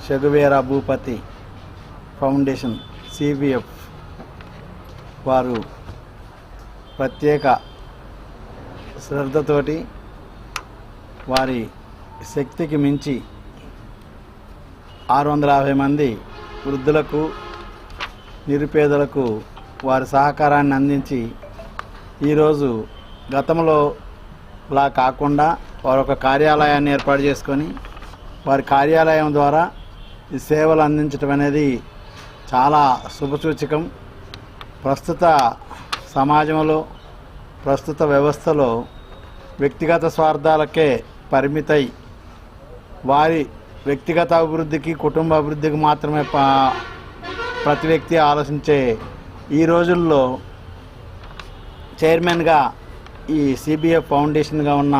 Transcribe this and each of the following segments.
Che Guevara Bhupathi foundation CBF వారు ప్రత్యేక శ్రద్ధతోటి వారి శక్తికి మించి 650 మంది వృద్ధులకు నిరుపేదలకు వారి సహకారాన్ని అందించి ఈరోజు గతంలో లా కాకుండా వారు ఒక కార్యాలయాన్ని ఏర్పాటు చేసుకొని వారి కార్యాలయం ద్వారా ఈ సేవలు అందించడం అనేది చాలా శుభసూచకం. ప్రస్తుత సమాజంలో ప్రస్తుత వ్యవస్థలో వ్యక్తిగత స్వార్థాలకే పరిమితై వారి వ్యక్తిగత అభివృద్ధికి కుటుంబ అభివృద్ధికి మాత్రమే ప్రతి వ్యక్తి ఆలోచించే ఈ రోజుల్లో చైర్మన్గా ఈ సిబిఎఫ్ ఫౌండేషన్గా ఉన్న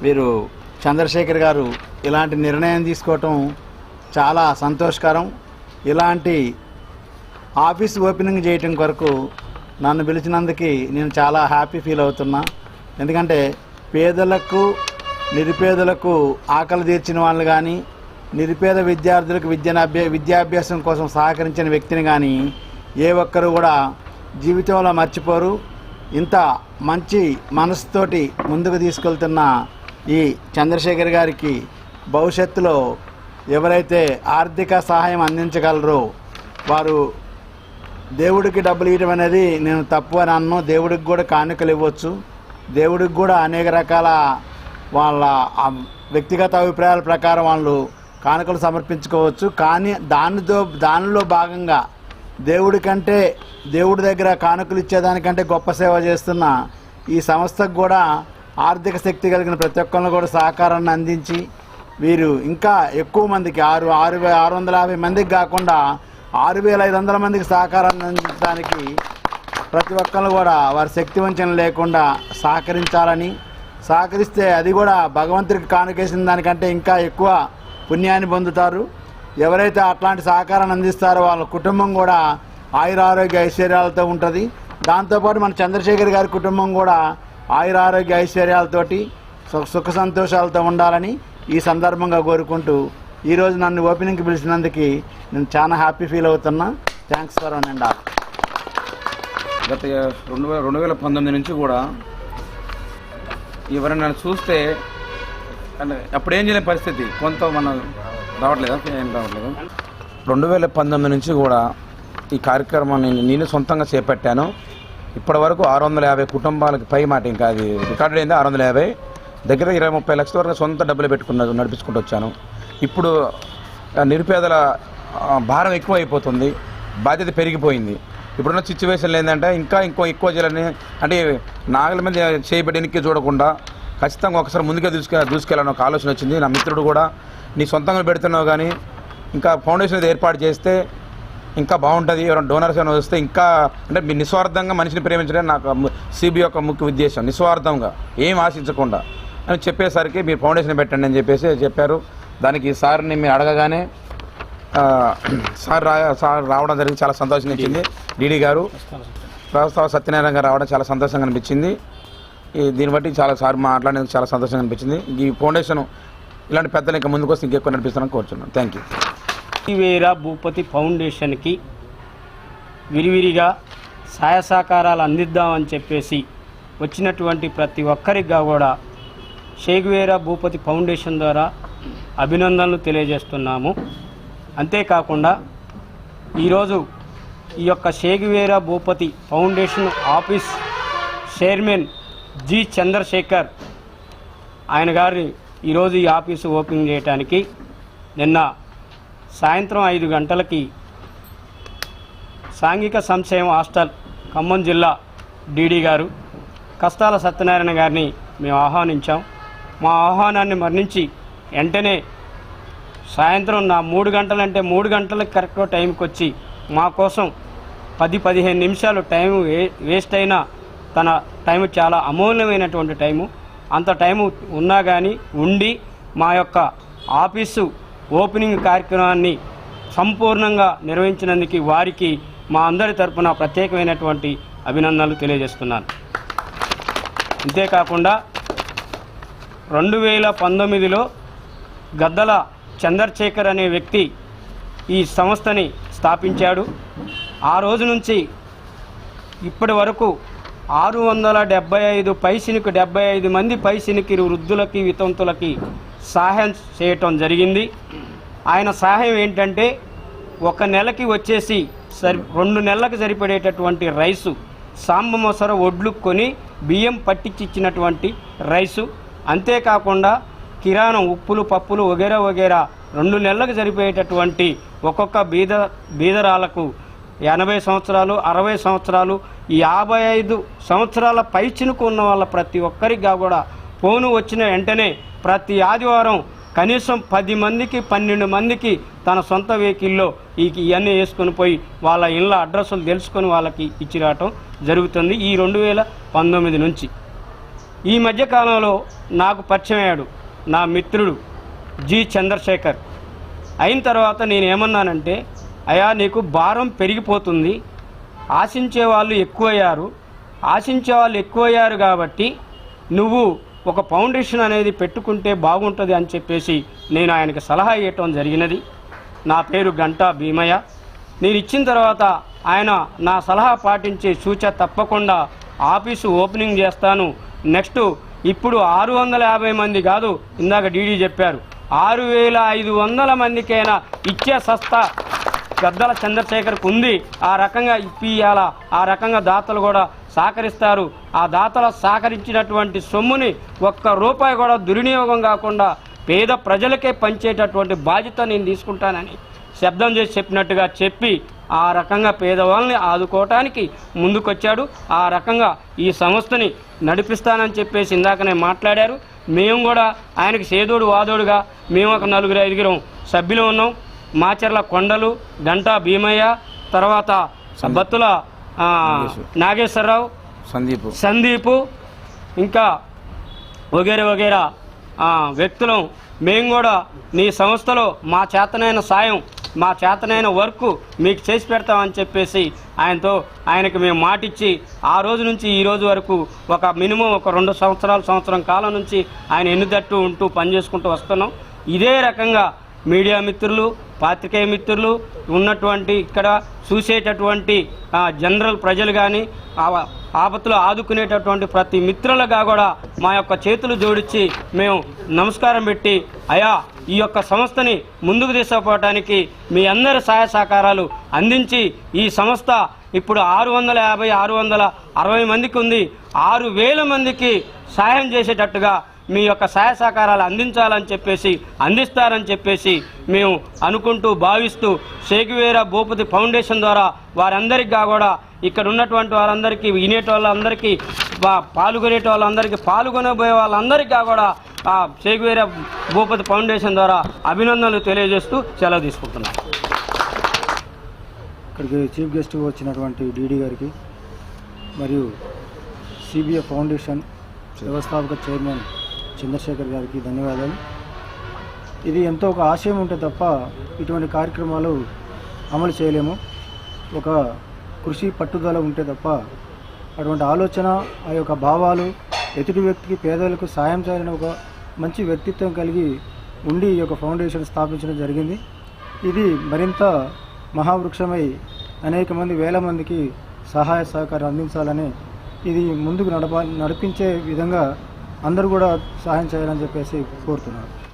వీరు చంద్రశేఖర్ గారు ఇలాంటి నిర్ణయం తీసుకోవటం చాలా సంతోషకరం. ఇలాంటి ఆఫీస్ ఓపెనింగ్ చేయటం కొరకు నన్ను పిలిచినందుకు నేను చాలా హ్యాపీ ఫీల్ అవుతున్నా. ఎందుకంటే పేదలకు నిరుపేదలకు ఆకలి తీర్చిన వాళ్ళు కానీ నిరుపేద విద్యార్థులకు విద్యాభ్యాసం కోసం సహకరించిన వ్యక్తిని కానీ ఏ ఒక్కరు కూడా జీవితంలో మర్చిపోరు. ఇంత మంచి మనసుతోటి ముందుకు తీసుకెళ్తున్న ఈ చంద్రశేఖర్ గారికి భవిష్యత్తులో ఎవరైతే ఆర్థిక సహాయం అందించగలరో వారు దేవుడికి డబ్బులు ఇవ్వడం అనేది నేను తప్పు అని అన్ను. దేవుడికి కూడా కానుకలు ఇవ్వచ్చు. దేవుడికి కూడా అనేక రకాల వాళ్ళ వ్యక్తిగత అభిప్రాయాల ప్రకారం వాళ్ళు కానుకలు సమర్పించుకోవచ్చు. కానీ దానిలో భాగంగా దేవుడి కంటే దేవుడి దగ్గర కానుకలు ఇచ్చేదానికంటే గొప్ప సేవ చేస్తున్న ఈ సంస్థకు కూడా ఆర్థిక శక్తి కలిగిన ప్రతి ఒక్కరిని కూడా సహకారాన్ని అందించి వీరు ఇంకా ఎక్కువ మందికి 650 మందికి కాకుండా 6500 మందికి సహకారాన్ని అందించడానికి ప్రతి ఒక్కరు కూడా వారి శక్తి వంచన లేకుండా సహకరిస్తే అది కూడా భగవంతుడికి కానుకేసిన దానికంటే ఇంకా ఎక్కువ పుణ్యాన్ని పొందుతారు. ఎవరైతే అట్లాంటి సహకారాన్ని అందిస్తారో వాళ్ళ కుటుంబం కూడా ఆయురారోగ్య ఐశ్వర్యాలతో ఉంటుంది. దాంతోపాటు మన చంద్రశేఖర్ గారి కుటుంబం కూడా ఆయురారోగ్య ఐశ్వర్యాలతోటి సుఖ సంతోషాలతో ఉండాలని ఈ సందర్భంగా కోరుకుంటూ ఈరోజు నన్ను ఓపెనింగ్కి పిలిచినందుకు నేను చాలా హ్యాపీ ఫీల్ అవుతున్నా. Thanks for one and all. గత 2019 నుంచి కూడా ఎవరైనా చూస్తే అప్పుడేం చేయలేని పరిస్థితి కొంత మనం రావట్లేదు. 2019 నుంచి కూడా ఈ కార్యక్రమాన్ని నేను సొంతంగా చేపట్టాను. ఇప్పటి వరకు 650 కుటుంబాలకి పై మాట, ఇంకా అది రికార్డు అయింది 650, దగ్గర 20-30 లక్షల వరకు సొంత డబ్బులు నడిపించుకుంటూ వచ్చాను. ఇప్పుడు నిరుపేదల భారం ఎక్కువ అయిపోతుంది, బాధ్యత పెరిగిపోయింది. ఇప్పుడున్న సిచ్యువేషన్లు ఏంటంటే ఇంకా ఎక్కువ చేయాలని, అంటే నాగల మీద చేయబెట్టి వెనక్కి చూడకుండా ఖచ్చితంగా ఒకసారి ముందుకే దూసుకెళ్ళాలని ఒక ఆలోచన వచ్చింది. నా మిత్రుడు కూడా నీ సొంతంగా పెడుతున్నావు కానీ ఇంకా ఫౌండేషన్ ఏర్పాటు చేస్తే ఇంకా బాగుంటుంది, ఎవరైనా డోనర్స్ అయినా వస్తే ఇంకా, అంటే మీరు నిస్వార్థంగా మనిషిని ప్రేమించడం నాకు సిబి యొక్క ముఖ్య ఉద్దేశం, నిస్వార్థంగా ఏం ఆశించకుండా అని చెప్పేసరికి మీరు ఫౌండేషన్ పెట్టండి అని చెప్పారు. దానికి సార్ని మీరు అడగగానే సార్ రావడం జరిగింది, చాలా సంతోషం ఇచ్చింది. డీడీ గారు ప్రస్తావ సత్యనారాయణ గారు రావడం చాలా సంతోషంగా అనిపించింది. దీన్ని బట్టి చాలా సార్ మాట్లాడేందుకు చాలా సంతోషంగా అనిపించింది. ఈ ఫౌండేషన్ ఇలాంటి పెద్దలు ఇంకా ముందుకు వస్తే ఇంకెక్కువ నడిపిస్తానని కోరుతున్నాను. Thank you. చెగువేరా భూపతి ఫౌండేషన్కి విరివిరిగా సహాయ సహకారాలు అందిద్దామని చెప్పేసి వచ్చినటువంటి ప్రతి ఒక్కరికి కూడా చెగువేరా భూపతి ఫౌండేషన్ ద్వారా అభినందనలు తెలియజేస్తున్నాము. అంతేకాకుండా ఈరోజు ఈ యొక్క Che Guevara Bhupathi foundation office chairman G Chandrasekhar ఆయన గారిని ఈరోజు ఈ ఆఫీసు ఓపెనింగ్ చేయడానికి నిన్న సాయంత్రం 5 గంటలకి సాంఘిక సంక్షేమ హాస్టల్ ఖమ్మం జిల్లా డీడీ గారు కష్టాల సత్యనారాయణ గారిని మేము ఆహ్వానించాం. మా ఆహ్వానాన్ని మన్నించి వెంటనే సాయంత్రం 3 గంటలంటే 3 గంటలకు కరెక్ట్గా టైంకి వచ్చి మా కోసం 10-15 నిమిషాలు టైం వేస్ట్ అయినా తన టైం చాలా అమూల్యమైనటువంటి టైము, అంత టైము ఉన్నా కానీ ఉండి మా యొక్క ఆఫీసు ఓపెనింగ్ కార్యక్రమాన్ని సంపూర్ణంగా నిర్వహించినందుకు వారికి మా అందరి తరపున ప్రత్యేకమైనటువంటి అభినందనలు తెలియజేస్తున్నాను. అంతేకాకుండా 2019లో గద్దల చంద్రశేఖర్ అనే వ్యక్తి ఈ సంస్థని స్థాపించాడు. ఆ రోజు నుంచి ఇప్పటి వరకు 675 పైసినికి 75 మంది పైసినికి వృద్ధులకి వితంతులకి సహాయం చేయటం జరిగింది. ఆయన సహాయం ఏంటంటే ఒక నెలకి వచ్చేసి 2 నెలలకు సరిపడేటటువంటి రైసు, సాంబ మొసర ఒడ్లు కొని బియ్యం పట్టించిచ్చినటువంటి రైసు, అంతేకాకుండా కిరాణం ఉప్పులు పప్పులు వగేరా వగేరా 2 నెలలకు సరిపోయేటటువంటి ఒక్కొక్క బీదరాలకు 80 సంవత్సరాలు 60 సంవత్సరాలు 55 సంవత్సరాల పైచినుకు ఉన్న వాళ్ళ ప్రతి ఒక్కరికి కూడా ఫోను వచ్చిన వెంటనే ప్రతి ఆదివారం కనీసం 10 మందికి 12 మందికి తన సొంత వెహికల్లో ఇవన్నీ వేసుకొని పోయి వాళ్ళ ఇళ్ళ అడ్రస్సులు తెలుసుకొని వాళ్ళకి ఇచ్చి రావటం జరుగుతుంది. ఈ 2019 నుంచి ఈ మధ్యకాలంలో నాకు పరిచయం అయ్యాడు నా మిత్రుడు జి చంద్రశేఖర్. అయిన తర్వాత నేను ఏమన్నానంటే, అయ్యా నీకు భారం పెరిగిపోతుంది, ఆశించే వాళ్ళు ఎక్కువయ్యారు కాబట్టి నువ్వు ఒక ఫౌండేషన్ అనేది పెట్టుకుంటే బాగుంటుంది అని చెప్పేసి నేను ఆయనకు సలహా ఇవ్వటం జరిగినది. నా పేరు గంటా భీమయ్య. నేను ఇచ్చిన తర్వాత ఆయన నా సలహా పాటించి తప్పకుండా ఆఫీసు ఓపెనింగ్ చేస్తాను. నెక్స్ట్ ఇప్పుడు 650 మంది కాదు, ఇందాక డీడీ చెప్పారు 6500 మందికైనా ఇచ్చే సంస్థ గద్దల చంద్రశేఖర్కు ఉంది. ఆ రకంగా ఇప్పియాల, ఆ రకంగా దాతలు కూడా సహకరిస్తారు. ఆ దాతలు సహకరించినటువంటి సొమ్ముని ఒక్క రూపాయి కూడా దుర్వినియోగం కాకుండా పేద ప్రజలకే పంచేటటువంటి బాధ్యత నేను తీసుకుంటానని శబ్దం చేసి చెప్పినట్టుగా చెప్పి ఆ రకంగా పేదవాళ్ళని ఆదుకోవటానికి ముందుకొచ్చాడు. ఆ రకంగా ఈ సంస్థని నడిపిస్తానని చెప్పేసి ఇందాకనే మాట్లాడారు. మేము కూడా ఆయనకి సేదోడు వాదోడుగా మేము ఒక 4-5 సభ్యులు ఉన్నాం. మాచర్ల కొండలు, గంటా భీమయ్య, తర్వాత బత్తుల నాగేశ్వరరావు, సందీపు, ఇంకా వగేరా వ్యక్తులం. మేము కూడా నీ సంస్థలో మా చేతనైన సాయం, మా చేతనైన వర్క్ మీకు చేసి పెడతామని చెప్పేసి ఆయనకి మేము మాటిచ్చి ఆ రోజు నుంచి ఈ రోజు వరకు ఒక మినిమం ఒక 2 సంవత్సరం కాలం నుంచి ఆయన ఎన్నుదట్టు ఉంటూ పనిచేసుకుంటూ వస్తున్నాం. ఇదే రకంగా మీడియా మిత్రులు, పాత్రికేయ మిత్రులు ఉన్నటువంటి ఇక్కడ చూసేటటువంటి జనరల్ ప్రజలు కానీ ఆపత్తులు ఆదుకునేటటువంటి ప్రతి మిత్రులుగా కూడా మా యొక్క చేతులు జోడించి మేము నమస్కారం పెట్టి, అయా ఈ యొక్క సంస్థని ముందుకు తీసుకుపోవడానికి మీ అందరి సహాయ సహకారాలు అందించి ఈ సంస్థ ఇప్పుడు 660 మందికి ఉంది. 6000 మందికి సహాయం చేసేటట్టుగా మీ యొక్క సహాయ సహకారాలు అందిస్తారని చెప్పేసి మేము అనుకుంటూ భావిస్తూ షేగువేరా భూపతి ఫౌండేషన్ ద్వారా వారందరికీ కూడా ఇక్కడ ఉన్నటువంటి వారందరికీ, వినేటోళ్ళందరికీ, పాల్గొనబోయే వాళ్ళందరికీ కూడా షేగువేరా భూపతి ఫౌండేషన్ ద్వారా అభినందనలు తెలియజేస్తూ సెలవు తీసుకుంటున్నాం. ఇక్కడికి చీఫ్ గెస్ట్ వచ్చినటువంటి డీడీ గారికి మరియు సిబిఎఫ్ ఫౌండేషన్ వ్యవస్థాపక చైర్మన్ చంద్రశేఖర్ గారికి ధన్యవాదాలు. ఇది ఎంతో ఒక ఆశయం ఉంటే తప్ప ఇటువంటి కార్యక్రమాలు అమలు చేయలేము. ఒక కృషి పట్టుదల ఉంటే తప్ప అటువంటి ఆలోచన, ఆ యొక్క భావాలు, ఎదుటి వ్యక్తికి పేదలకు సాయం చేయాలని ఒక మంచి వ్యక్తిత్వం కలిగి ఉండి ఈ యొక్క ఫౌండేషన్ స్థాపించడం జరిగింది. ఇది మరింత మహావృక్షమై అనేక మంది, వేల మందికి సహాయ సహకారం అందించాలని, ఇది ముందుకు నడిపించే విధంగా అందరూ కూడా సహాయం చేయాలని చెప్పేసి కోరుతున్నారు.